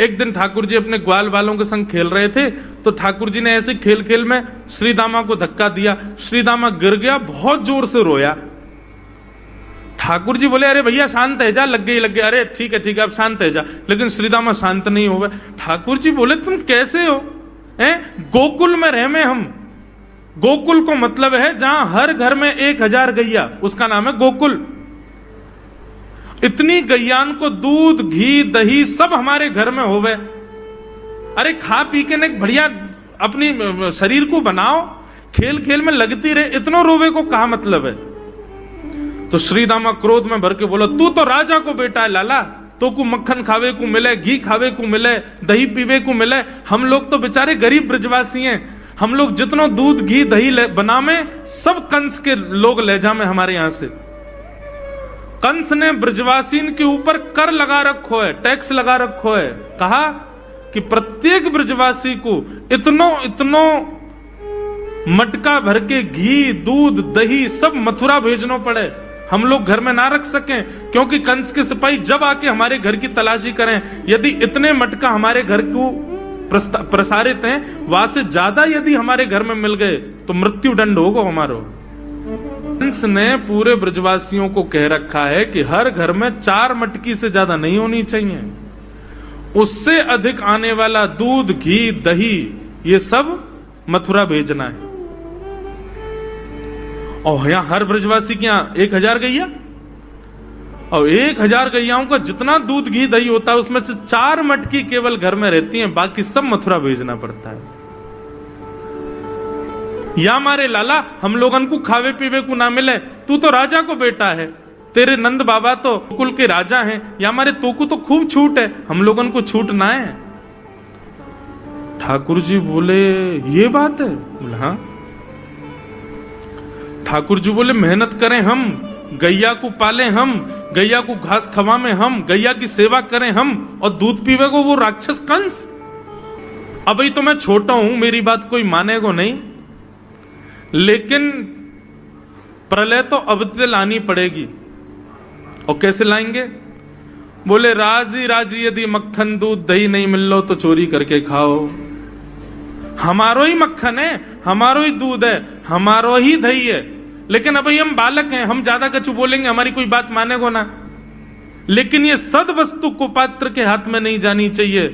एक दिन ठाकुर जी अपने ग्वाल वालों के संग खेल रहे थे, तो ठाकुर जी ने ऐसे खेल खेल में श्रीदामा को धक्का दिया। श्रीदामा गिर गया, बहुत जोर से रोया। ठाकुर जी बोले, अरे भैया शांत है जा, लग गई। अरे ठीक है अब शांत है जा। लेकिन श्रीदामा शांत नहीं हो गए। ठाकुर जी बोले, तुम कैसे हो? गोकुल में रह में हम। गोकुल को मतलब है जहां हर घर में 1000 गैया, उसका नाम है गोकुल। इतनी गैयान को दूध घी दही सब हमारे घर में होवे। अरे खा पी के ने बढ़िया अपनी शरीर को बनाओ, खेल खेल में लगती रहे, इतना रोवे को कहा मतलब है? तो श्रीदामा क्रोध में भर के बोला, तू तो राजा को बेटा है लाला, तो को मक्खन खावे को मिले, घी खावे को मिले, दही पीवे को मिले। हम लोग तो बेचारे गरीब ब्रजवासी हैं। हम लोग जितना दूध घी दही बना में सब कंस के लोग ले जा में हमारे यहां से। कंस ने ब्रजवासीन के ऊपर कर लगा रखो है, टैक्स लगा रखो है। कहा कि प्रत्येक ब्रजवासी को इतनो मटका भर के घी दूध दही सब मथुरा भेजना पड़े, हम लोग घर में ना रख सकें। क्योंकि कंस के सिपाही जब आके हमारे घर की तलाशी करें, यदि इतने मटका हमारे घर को प्रसारित हैं, वहां से ज्यादा यदि हमारे घर में मिल गए तो मृत्यु दंड होगा हमारा। कंस ने पूरे ब्रजवासियों को कह रखा है कि हर घर में 4 मटकी से ज्यादा नहीं होनी चाहिए। उससे अधिक आने वाला दूध घी दही ये सब मथुरा भेजना है। और यहां हर ब्रजवासी के यहां 1000 गैया, और 1000 गैयाओं का जितना दूध घी दही होता है उसमें से 4 मटकी केवल घर में रहती हैं, बाकी सब मथुरा भेजना पड़ता है। या हमारे लाला हम लोगन को खावे पीवे को ना मिले, तू तो राजा को बेटा है, तेरे नंद बाबा तो कुल के राजा हैं, या हमारे तो को तो खूब छूट है, हम लोगन को छूट ना है। ठाकुर जी बोले, ये बात है? बोले हाँ। ठाकुर जी बोले, मेहनत करें हम, गैया को पाले हम, गैया को घास खवा में हम, गैया की सेवा करें हम, और दूध पीवे को वो राक्षस कंस। अब तो मैं छोटा हूं, मेरी बात कोई मानेगा नहीं, लेकिन प्रलय तो अब तक लानी पड़ेगी। और कैसे लाएंगे? बोले, राजी राजी यदि मक्खन दूध दही नहीं मिल लो तो चोरी करके खाओ। हमारो ही मक्खन है, हमारो ही दूध है, हमारो ही दही है, लेकिन अभी हम बालक हैं, हम ज्यादा कछु बोलेंगे हमारी कोई बात मानेगो ना। लेकिन ये सद वस्तु को पात्र के हाथ में नहीं जानी चाहिए।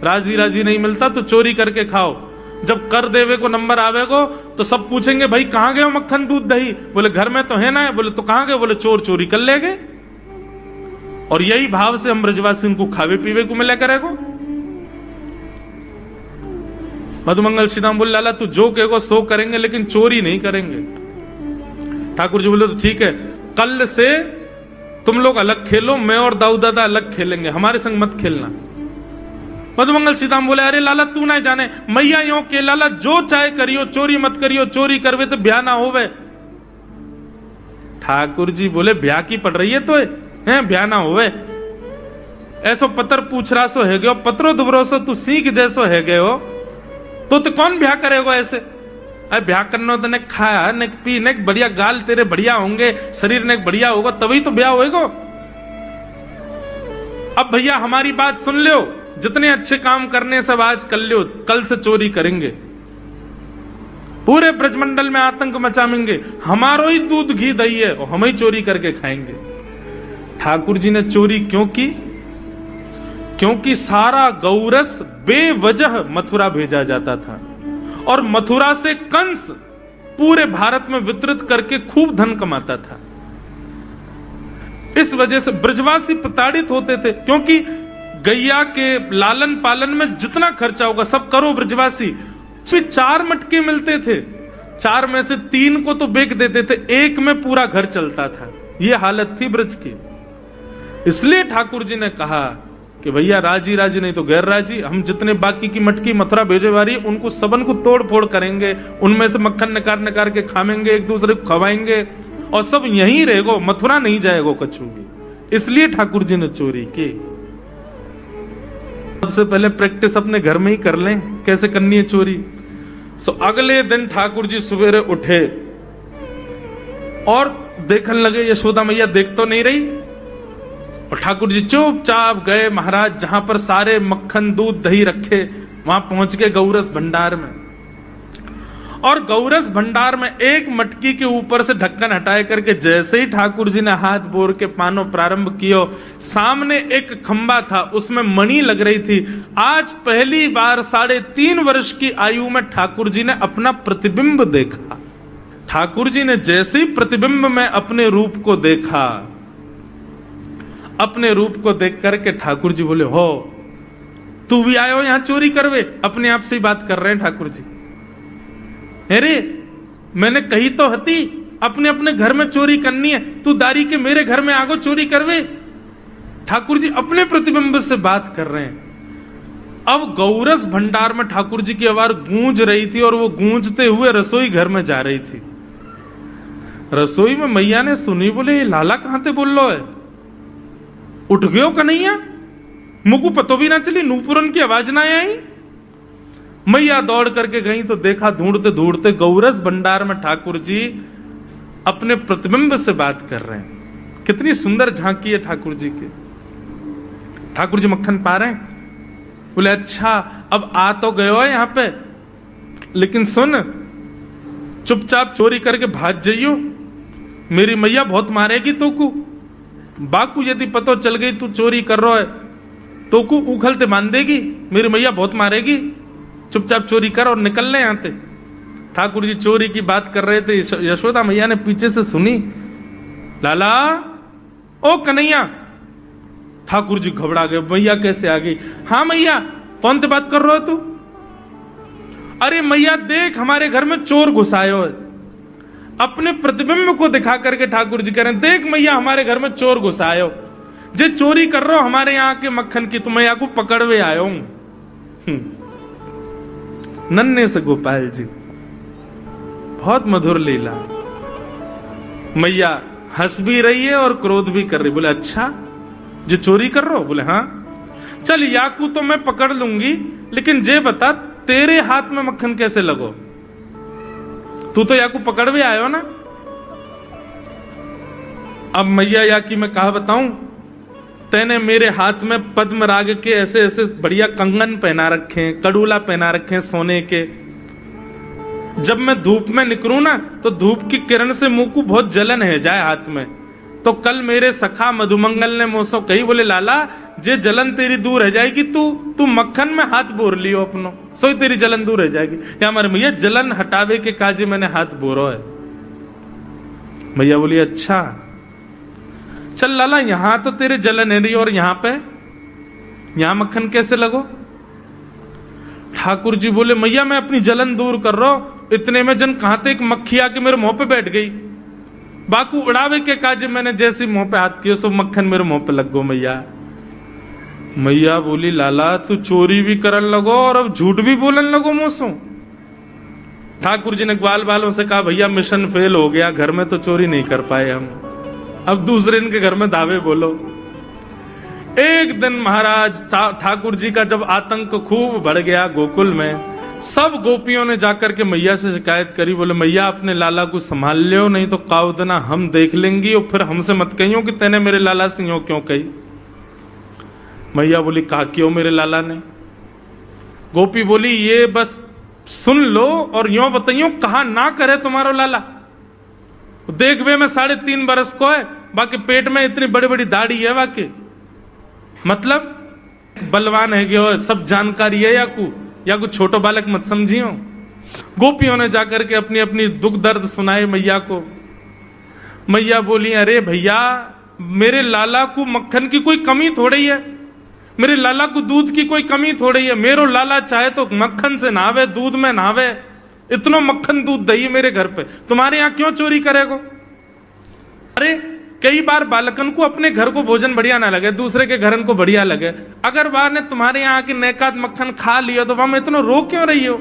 राजी राजी नहीं मिलता तो चोरी करके खाओ। जब कर देवे को नंबर आवेगो तो सब पूछेंगे, भाई कहां गए हो मक्खन दूध दही? बोले घर में तो है ना। बोले तो कहां गए? बोले चोर चोरी कर ले गए। और यही भाव से हम ब्रजवासी को खावे पीवे को मिला करेगो। मधुमंगल श्रीदाम बोले, लाला तू जो कहेगो सो करेंगे, लेकिन चोरी नहीं करेंगे। ठाकुर जी बोले, तो ठीक है, कल से तुम लोग अलग खेलो, मैं और दाऊ दादा अलग खेलेंगे, हमारे संग मत खेलना। मधुमंगल सीताम बोले, अरे लाला तू ना जाने, मैया यो के लाला जो चाहे करियो, चोरी मत करियो, चोरी करवे तो ब्याह ना होवे। ठाकुर जी बोले, ब्याह की पड़ रही है तो है, ब्याह ना होवे। ऐसो पत्र पूछ रहा सो है गयो, पत्रो दुबरो सो तू सीख जैसो है गयो, तो कौन ब्याह करेगा ऐसे? अरे ब्याह करना तो ने खाया ने पी ने बढ़िया, गाल तेरे बढ़िया होंगे, शरीर ने बढ़िया होगा, तभी तो ब्याह होएगा। अब भैया हमारी बात सुन लो, जितने अच्छे काम करने सब आज कर लो, कल से चोरी करेंगे, पूरे ब्रजमंडल में आतंक मचाएंगे, हमारो ही दूध घी दही है और हम ही चोरी करके खाएंगे। ठाकुर जी ने चोरी क्यों की? क्योंकि सारा गौरस बेवजह मथुरा भेजा जाता था, और मथुरा से कंस पूरे भारत में वितरित करके खूब धन कमाता था। इस वजह से ब्रजवासी प्रताड़ित होते थे, क्योंकि गैया के लालन पालन में जितना खर्चा होगा सब करो ब्रजवासी। 4 मटके मिलते थे, 4 में से 3 को तो बेच देते थे, 1 में पूरा घर चलता था। यह हालत थी ब्रज की। इसलिए ठाकुर जी ने कहा कि भैया राजी राजी नहीं तो गैर राजी, हम जितने बाकी की मटकी मथुरा भेजे वाली उनको सबन को तोड़ फोड़ करेंगे, उनमें से मक्खन निकाल निकाल के खाएंगे, एक दूसरे को खवाएंगे, और सब यहीं रहेगो, मथुरा नहीं जाएगो कछु भी। इसलिए ठाकुर जी ने चोरी की। सबसे पहले प्रैक्टिस अपने घर में ही कर लें कैसे करनी है चोरी। सो अगले दिन ठाकुर जी सवेरे उठे और देखने लगे, यशोदा मैया देख तो नहीं रही, और ठाकुर जी चुपचाप गए महाराज जहां पर सारे मक्खन दूध दही रखे, वहां पहुंच गए गौरस भंडार में। और गौरस भंडार में एक मटकी के ऊपर से ढक्कन हटाए करके जैसे ही ठाकुर जी ने हाथ बोर के पानो प्रारंभ किया, सामने एक खंबा था, उसमें मणि लग रही थी। आज पहली बार 3.5 वर्ष की आयु में ठाकुर जी ने अपना प्रतिबिंब देखा। ठाकुर जी ने जैसे ही प्रतिबिंब में अपने रूप को देखा, अपने रूप को देख करके ठाकुर जी बोले, हो तू भी आयो यहां चोरी करवे? अपने आप से ही बात कर रहे हैं ठाकुर जी। अरे मैंने कही तो हती अपने अपने घर में चोरी करनी है, तू दारी के मेरे घर में आगो चोरी करवे? ठाकुर जी अपने प्रतिबिंब से बात कर रहे हैं। अब गौरस भंडार में ठाकुर जी की आवाज गूंज रही थी और वो गूंजते हुए रसोई घर में जा रही थी। रसोई में मैया ने सुनी, बोले ये लाला कहां ते बोल लो है? उठ गयो कन्हैया, मुकु पतो भी ना चली, नूपुरन की आवाज ना आई। मैया दौड़ करके गई तो देखा ढूंढते ढूंढते गौरस भंडार में ठाकुर जी अपने प्रतिबिंब से बात कर रहे हैं। कितनी सुंदर झांकी है ठाकुर जी की। ठाकुर जी मक्खन पा रहे हैं। बोले अच्छा अब आ तो गयो है यहां पे, लेकिन सुन चुपचाप चोरी करके भाग जाइयो, मेरी मैया बहुत मारेगी तोकू। बाकू यदि पतो चल गई तू चोरी कर रहा है तोकू उखलते बांध देगी, मेरी मैया बहुत मारेगी। चुपचाप चोरी कर और निकल ले यहां से। ठाकुर जी चोरी की बात कर रहे थे, यशोदा मैया ने पीछे से सुनी, लाला ओ कन्हैया। ठाकुर जी घबरा गए, मैया कैसे आ गई? हाँ मैया, कौन से बात कर रहे हो तू? अरे मैया देख हमारे घर में चोर घुसायो है। अपने प्रतिबिंब को दिखा करके ठाकुर जी कह रहे हैं, देख मैया हमारे घर में चोर घुसायो, जे चोरी कर रहे हो हमारे यहाँ के मक्खन की, तो मैया को पकड़वे आयो हूं। नन्हे से गोपाल जी, बहुत मधुर लीला। मैया हंस भी रही है और क्रोध भी कर रही। बोले अच्छा जो चोरी कर रहे हो? बोले हाँ। चल याकू तो मैं पकड़ लूंगी, लेकिन जे बता तेरे हाथ में मक्खन कैसे लगो? तू तो याकू पकड़वे आयो ना। अब मैया याकी मैं कहा बताऊं, तेने मेरे हाथ में पद्म राग के ऐसे ऐसे बढ़िया कंगन पहना रखे हैं, कड़ूला पहना रखे हैं सोने के। जब मैं धूप में निकलूं ना तो धूप की किरण से मुंह को बहुत जलन है जाए हाथ में। तो कल मेरे सखा मधुमंगल ने मुझसे कही, बोले लाला जे जलन तेरी दूर रह जाएगी, तू मक्खन में हाथ बोर लियो अपनो, सोई तेरी जलन दूर रह जाएगी। या हमारे मैया जलन हटावे के काजे मैंने हाथ बोरो है। मैया बोली अच्छा चल लाला, यहां तो तेरे जलन है रही और यहां मक्खन कैसे लगो? ठाकुर जी बोले मैया मैं अपनी जलन दूर कर रहा हूं। इतने में जन कहां थे एक मक्खी आके मेरे मुंह पे बैठ गई। बाकू उड़ावे के काजे मैंने जैसे मुंह पे हाथ किया सो मक्खन मेरे मुंह पे लग गो। मैया बोली लाला तू चोरी भी करन लगो और अब झूठ भी बोलन लगो मुंह। ठाकुर जी ने ग्वाल बालों से कहा भैया मिशन फेल हो गया, घर में तो चोरी नहीं कर पाए हम, अब दूसरे इनके घर में दावे बोलो। एक दिन महाराज ठाकुर जी का जब आतंक खूब बढ़ गया गोकुल में, सब गोपियों ने जाकर के मैया से शिकायत करी। बोले मैया अपने लाला को संभाल लियो, नहीं तो काउदना हम देख लेंगी और फिर हमसे मत कहियो कि तेने मेरे लाला से यूं क्यों कही। मैया बोली कहा क्यों मेरे लाला ने? गोपी बोली ये बस सुन लो और यूं बताइयो कहा ना करे तुम्हारो लाला। देख वे मैं 3.5 बरस को है, बाकी पेट में इतनी बड़ी बड़ी दाढ़ी है, बाकी मतलब बलवान है कि सब जानकारी है या कुछ छोटो बालक मत समझियो। गोपियों ने जाकर के अपनी अपनी दुख दर्द सुनाए मैया को। मैया बोली अरे भैया मेरे लाला को मक्खन की कोई कमी थोड़ी है, मेरे लाला को दूध की कोई कमी थोड़ी है। मेरो लाला चाहे तो मक्खन से नहावे, दूध में नहावे, इतना मक्खन दूध दही मेरे घर पे, तुम्हारे यहां क्यों चोरी करेगो? अरे कई बार बालकन को अपने घर को भोजन बढ़िया ना लगे, दूसरे के घरन को बढ़िया लगे, अगर बार ने तुम्हारे यहाँ की नेकात मक्खन खा लियो तो वहां इतना रो क्यों रही हो?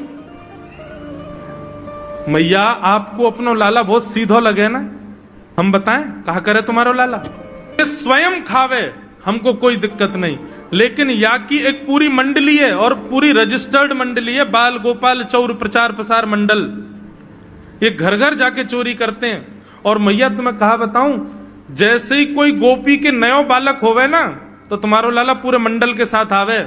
मैया आपको अपनो लाला बहुत सीधो लगे ना, हम बताएं कहा करे तुम्हारो लाला? स्वयं खावे हमको कोई दिक्कत नहीं, लेकिन या की एक पूरी मंडली है और पूरी रजिस्टर्ड मंडली है, बाल गोपाल चौर प्रचार प्रसार मंडल, ये घर घर जाके चोरी करते हैं। और मैया तुम्हें कहा बताऊं, जैसे ही कोई गोपी के नयो बालक होवे ना, तो तुम्हारो लाला पूरे मंडल के साथ आवे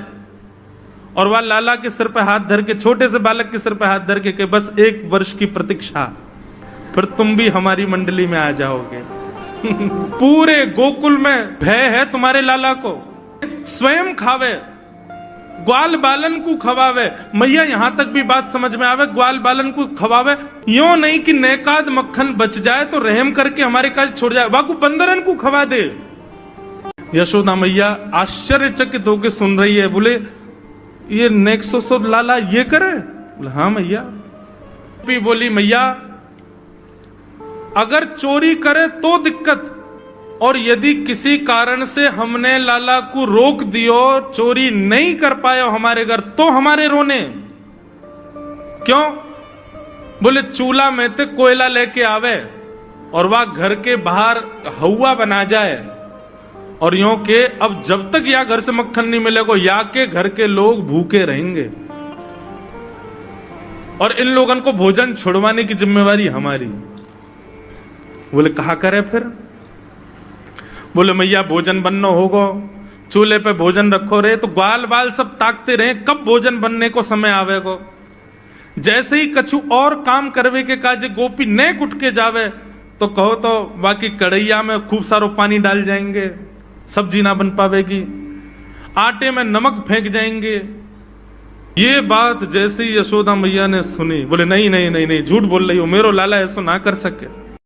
और वह लाला के सिर पे हाथ धर के, छोटे से बालक के सिर पे हाथ धर के बस 1 वर्ष की प्रतीक्षा, फिर तुम भी हमारी मंडली में आ जाओगे। पूरे गोकुल में भय है तुम्हारे लाला को। स्वयं खावे, ग्वाल बालन को खवावे। मैया यहां तक भी बात समझ में आवे, ग्वाल बालन को खवावे, यो नहीं कि नेकाद मक्खन बच जाए तो रहम करके हमारे काज छोड़ जाए, वाकू बंदरन को खवा दे। यशोदा मैया आश्चर्यचकित होकर सुन रही है, बोले ये नेक्सो लाला ये करे? बोले हाँ मैया। बोली मैया अगर चोरी करे तो दिक्कत, और यदि किसी कारण से हमने लाला को रोक दियो, चोरी नहीं कर पाए हमारे घर, तो हमारे रोने क्यों? बोले चूल्हा में ते कोयला लेके आवे और वह घर के बाहर हवा बना जाए, और यूं के अब जब तक या घर से मक्खन नहीं मिलेगा या के घर के लोग भूखे रहेंगे, और इन लोगों को भोजन छुड़वाने की जिम्मेवारी हमारी। बोले कहा करे फिर? बोले मैया भोजन बनना होगा, चूल्हे पे भोजन रखो रे, तो ग्वाल बाल सब ताकते रहे कब भोजन बनने को समय आवेगो। जैसे ही कछु और काम करवे के काजे गोपी ने कुट के जावे, तो कहो तो बाकी कढ़ैया में खूब सारो पानी डाल जाएंगे, सब्जी ना बन पावेगी, आटे में नमक फेंक जाएंगे। ये बात जैसे ही यशोदा मैया ने सुनी, बोले नहीं नहीं नहीं नहीं, झूठ बोल रही हो, मेरो लाला ऐसा ना कर सके।